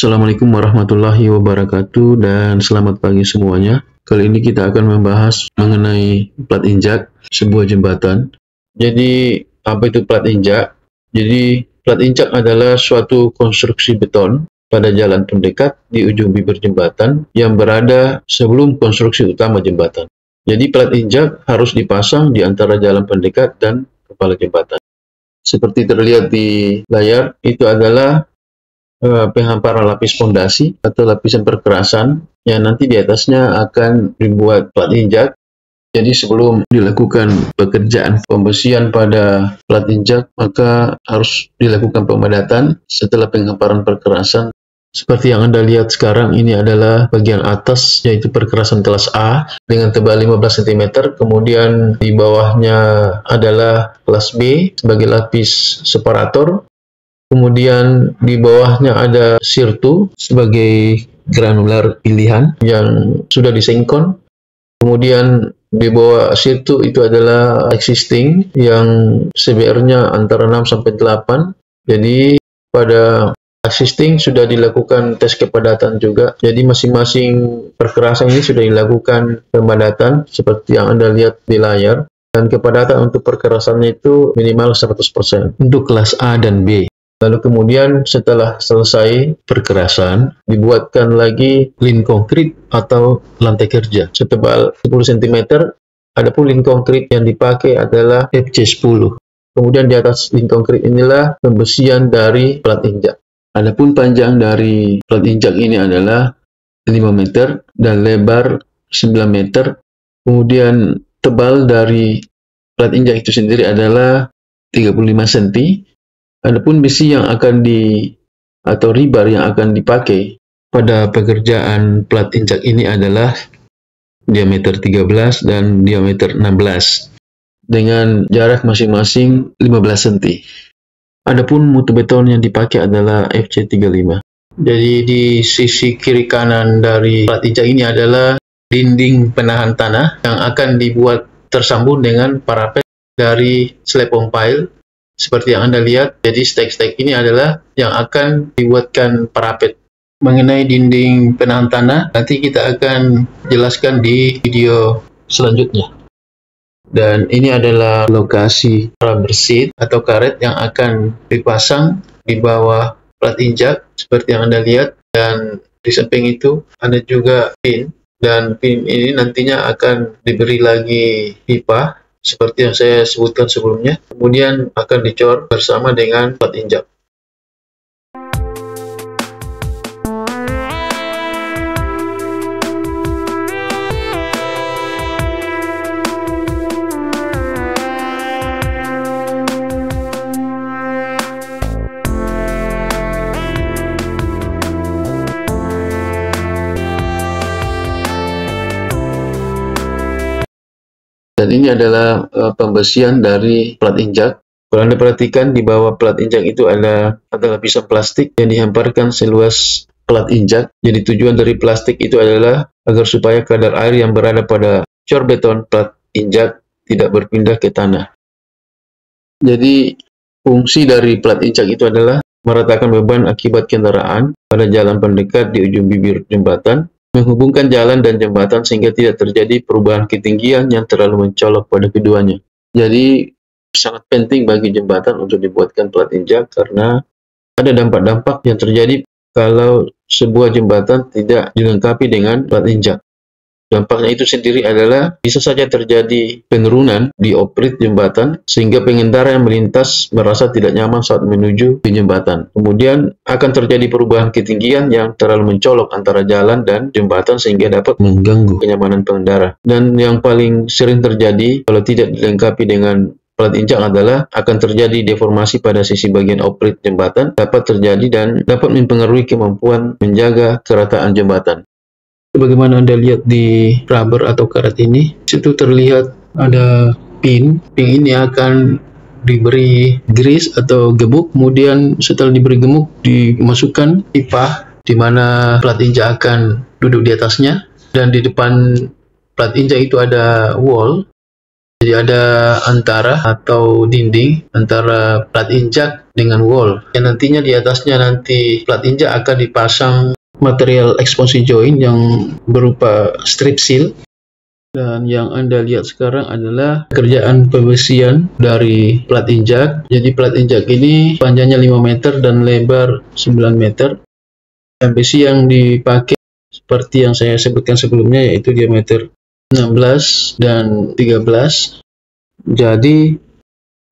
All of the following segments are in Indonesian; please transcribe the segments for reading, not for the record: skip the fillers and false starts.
Assalamualaikum warahmatullahi wabarakatuh dan selamat pagi semuanya. Kali ini kita akan membahas mengenai plat injak sebuah jembatan. Jadi apa itu plat injak? Jadi plat injak adalah suatu konstruksi beton pada jalan pendekat di ujung bibir jembatan yang berada sebelum konstruksi utama jembatan. Jadi plat injak harus dipasang di antara jalan pendekat dan kepala jembatan. Seperti terlihat di layar, itu adalah penghamparan lapis fondasi atau lapisan perkerasan yang nanti di atasnya akan dibuat plat injak. Jadi sebelum dilakukan pekerjaan pembersihan pada plat injak, maka harus dilakukan pemadatan setelah penghamparan perkerasan. Seperti yang Anda lihat sekarang, ini adalah bagian atas, yaitu perkerasan kelas A dengan tebal 15 cm. Kemudian di bawahnya adalah kelas B sebagai lapis separator. Kemudian di bawahnya ada sirtu sebagai granular pilihan yang sudah disengkon. Kemudian di bawah sirtu itu adalah existing yang CBR-nya antara 6 sampai 8. Jadi pada existing sudah dilakukan tes kepadatan juga. Jadi masing-masing perkerasan ini sudah dilakukan pemadatan seperti yang Anda lihat di layar. Dan kepadatan untuk perkerasannya itu minimal 100% untuk kelas A dan B. Lalu kemudian setelah selesai perkerasan, dibuatkan lagi lin konkrit atau lantai kerja setebal 10 cm. Adapun lin konkrit yang dipakai adalah FC10. Kemudian di atas lin konkrit inilah pembersihan dari plat injak. Adapun panjang dari plat injak ini adalah 5 meter dan lebar 9 meter. Kemudian tebal dari plat injak itu sendiri adalah 35 cm. Adapun besi yang akan atau rebar yang akan dipakai pada pekerjaan plat injak ini adalah diameter 13 dan diameter 16 dengan jarak masing-masing 15 cm. Adapun mutu beton yang dipakai adalah FC35. Jadi di sisi kiri kanan dari plat injak ini adalah dinding penahan tanah yang akan dibuat tersambung dengan parapet dari slab on pile. Seperti yang Anda lihat, jadi stek-stek ini adalah yang akan dibuatkan parapet. Mengenai dinding penahan tanah, nanti kita akan jelaskan di video selanjutnya. Dan ini adalah lokasi rubber sheet atau karet yang akan dipasang di bawah plat injak, seperti yang Anda lihat. Dan di samping itu ada juga pin, dan pin ini nantinya akan diberi lagi pipa, seperti yang saya sebutkan sebelumnya, kemudian akan dicor bersama dengan plat injak. Dan ini adalah pembersihan dari plat injak. Kalau Anda perhatikan, di bawah plat injak itu ada lapisan plastik yang dihamparkan seluas plat injak. Jadi tujuan dari plastik itu adalah agar supaya kadar air yang berada pada cor beton plat injak tidak berpindah ke tanah. Jadi fungsi dari plat injak itu adalah meratakan beban akibat kendaraan pada jalan pendekat di ujung bibir jembatan, menghubungkan jalan dan jembatan sehingga tidak terjadi perubahan ketinggian yang terlalu mencolok pada keduanya. Jadi sangat penting bagi jembatan untuk dibuatkan plat injak karena ada dampak-dampak yang terjadi kalau sebuah jembatan tidak dilengkapi dengan plat injak. Dampaknya itu sendiri adalah bisa saja terjadi penurunan di oprit jembatan sehingga pengendara yang melintas merasa tidak nyaman saat menuju ke jembatan. Kemudian akan terjadi perubahan ketinggian yang terlalu mencolok antara jalan dan jembatan sehingga dapat mengganggu kenyamanan pengendara. Dan yang paling sering terjadi kalau tidak dilengkapi dengan plat injak adalah akan terjadi deformasi pada sisi bagian oprit jembatan, dapat terjadi dan dapat mempengaruhi kemampuan menjaga kerataan jembatan. Sebagaimana Anda lihat di rubber atau karet ini, situ terlihat ada pin. Pin ini akan diberi grease atau gemuk, kemudian setelah diberi gemuk dimasukkan pipa di mana plat injak akan duduk di atasnya, dan di depan plat injak itu ada wall Jadi ada antara atau dinding antara plat injak dengan wall. Yang nantinya di atasnya nanti plat injak akan dipasang material exposing joint yang berupa strip seal. Dan yang Anda lihat sekarang adalah kerjaan pembesian dari plat injak. Jadi plat injak ini panjangnya 5 meter dan lebar 9 meter. Dan besi yang dipakai seperti yang saya sebutkan sebelumnya, yaitu diameter 16 dan 13. Jadi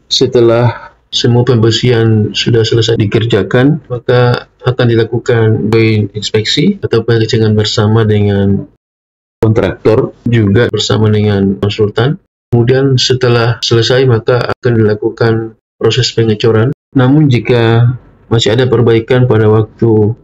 setelah semua pembersihan sudah selesai dikerjakan, maka akan dilakukan joint inspeksi atau pengecekan bersama dengan kontraktor, juga bersama dengan konsultan. Kemudian setelah selesai maka akan dilakukan proses pengecoran. Namun jika masih ada perbaikan pada waktu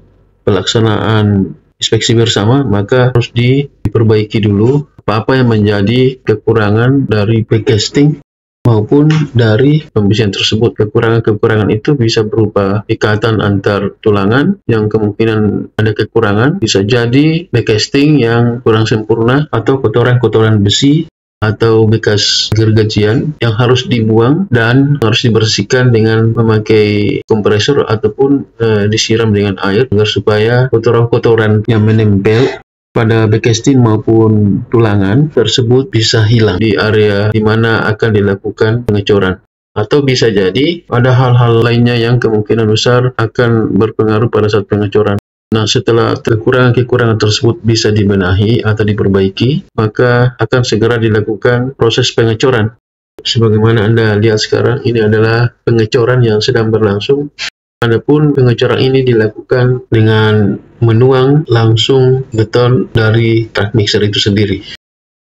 pelaksanaan inspeksi bersama, maka harus diperbaiki dulu apa-apa yang menjadi kekurangan dari backcasting maupun dari pembesian tersebut. Kekurangan-kekurangan itu bisa berupa ikatan antar tulangan yang kemungkinan ada kekurangan, bisa jadi backcasting yang kurang sempurna, atau kotoran-kotoran besi atau bekas gergajian yang harus dibuang dan harus dibersihkan dengan memakai kompresor ataupun disiram dengan air agar supaya kotoran-kotoran yang menempel pada backcasting maupun tulangan tersebut bisa hilang di area di mana akan dilakukan pengecoran. Atau bisa jadi ada hal-hal lainnya yang kemungkinan besar akan berpengaruh pada saat pengecoran. Nah, setelah kekurangan-kekurangan tersebut bisa dibenahi atau diperbaiki, maka akan segera dilakukan proses pengecoran. Sebagaimana Anda lihat sekarang, ini adalah pengecoran yang sedang berlangsung. Adapun pengecoran ini dilakukan dengan menuang langsung beton dari truck mixer itu sendiri.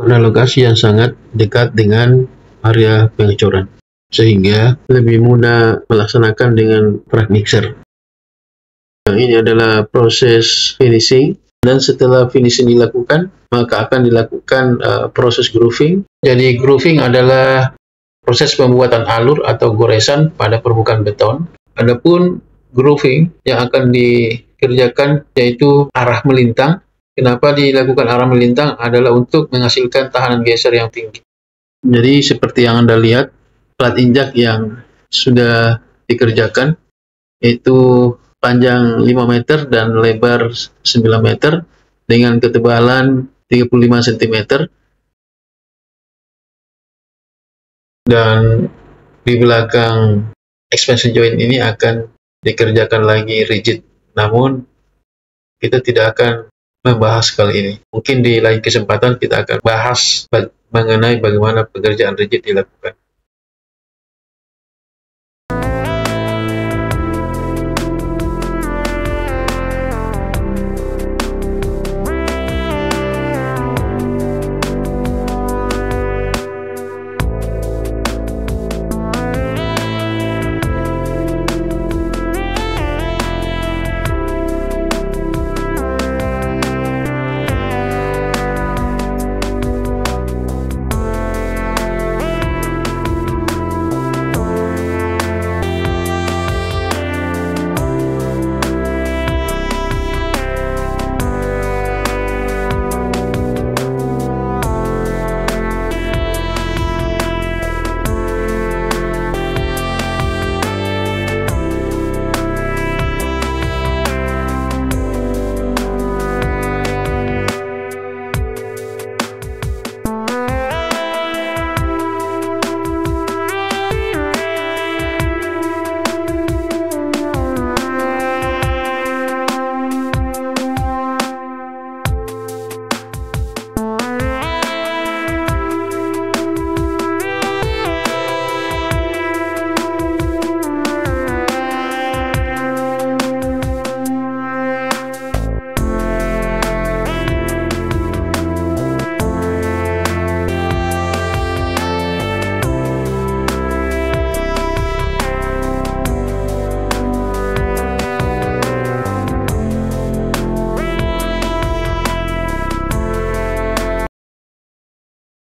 Pada lokasi yang sangat dekat dengan area pengecoran, sehingga lebih mudah melaksanakan dengan truck mixer. Ini adalah proses finishing, dan setelah finishing dilakukan, maka akan dilakukan proses grooving. Jadi grooving adalah proses pembuatan alur atau goresan pada permukaan beton. Adapun grooving yang akan dikerjakan yaitu arah melintang. Kenapa dilakukan arah melintang? Adalah untuk menghasilkan tahanan geser yang tinggi. Jadi seperti yang Anda lihat, plat injak yang sudah dikerjakan itu panjang 5 meter dan lebar 9 meter dengan ketebalan 35 cm. Dan di belakang expansion joint ini akan dikerjakan lagi rigid. Namun kita tidak akan membahas kali ini. Mungkin di lain kesempatan kita akan bahas mengenai bagaimana pekerjaan rigid dilakukan.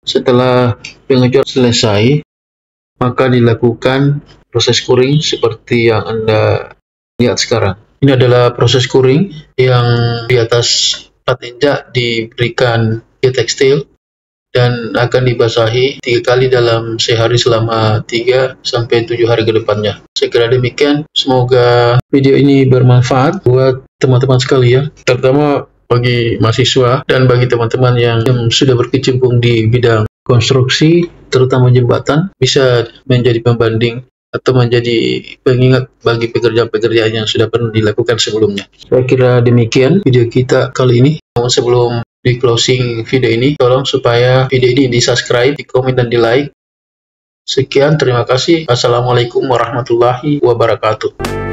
Setelah pengecoran selesai, maka dilakukan proses curing seperti yang Anda lihat sekarang. Ini adalah proses curing yang di atas plat injak diberikan geotekstil dan akan dibasahi 3 kali dalam sehari selama 3 sampai 7 hari ke depannya. Saya kira demikian. Semoga video ini bermanfaat buat teman-teman sekalian, terutama bagi mahasiswa dan bagi teman-teman yang sudah berkecimpung di bidang konstruksi, terutama jembatan, bisa menjadi pembanding atau menjadi pengingat bagi pekerjaan-pekerjaan yang sudah pernah dilakukan sebelumnya. Saya kira demikian video kita kali ini. Sebelum di closing video ini, tolong supaya video ini di subscribe, di komen, dan di like. Sekian, terima kasih. Assalamualaikum warahmatullahi wabarakatuh.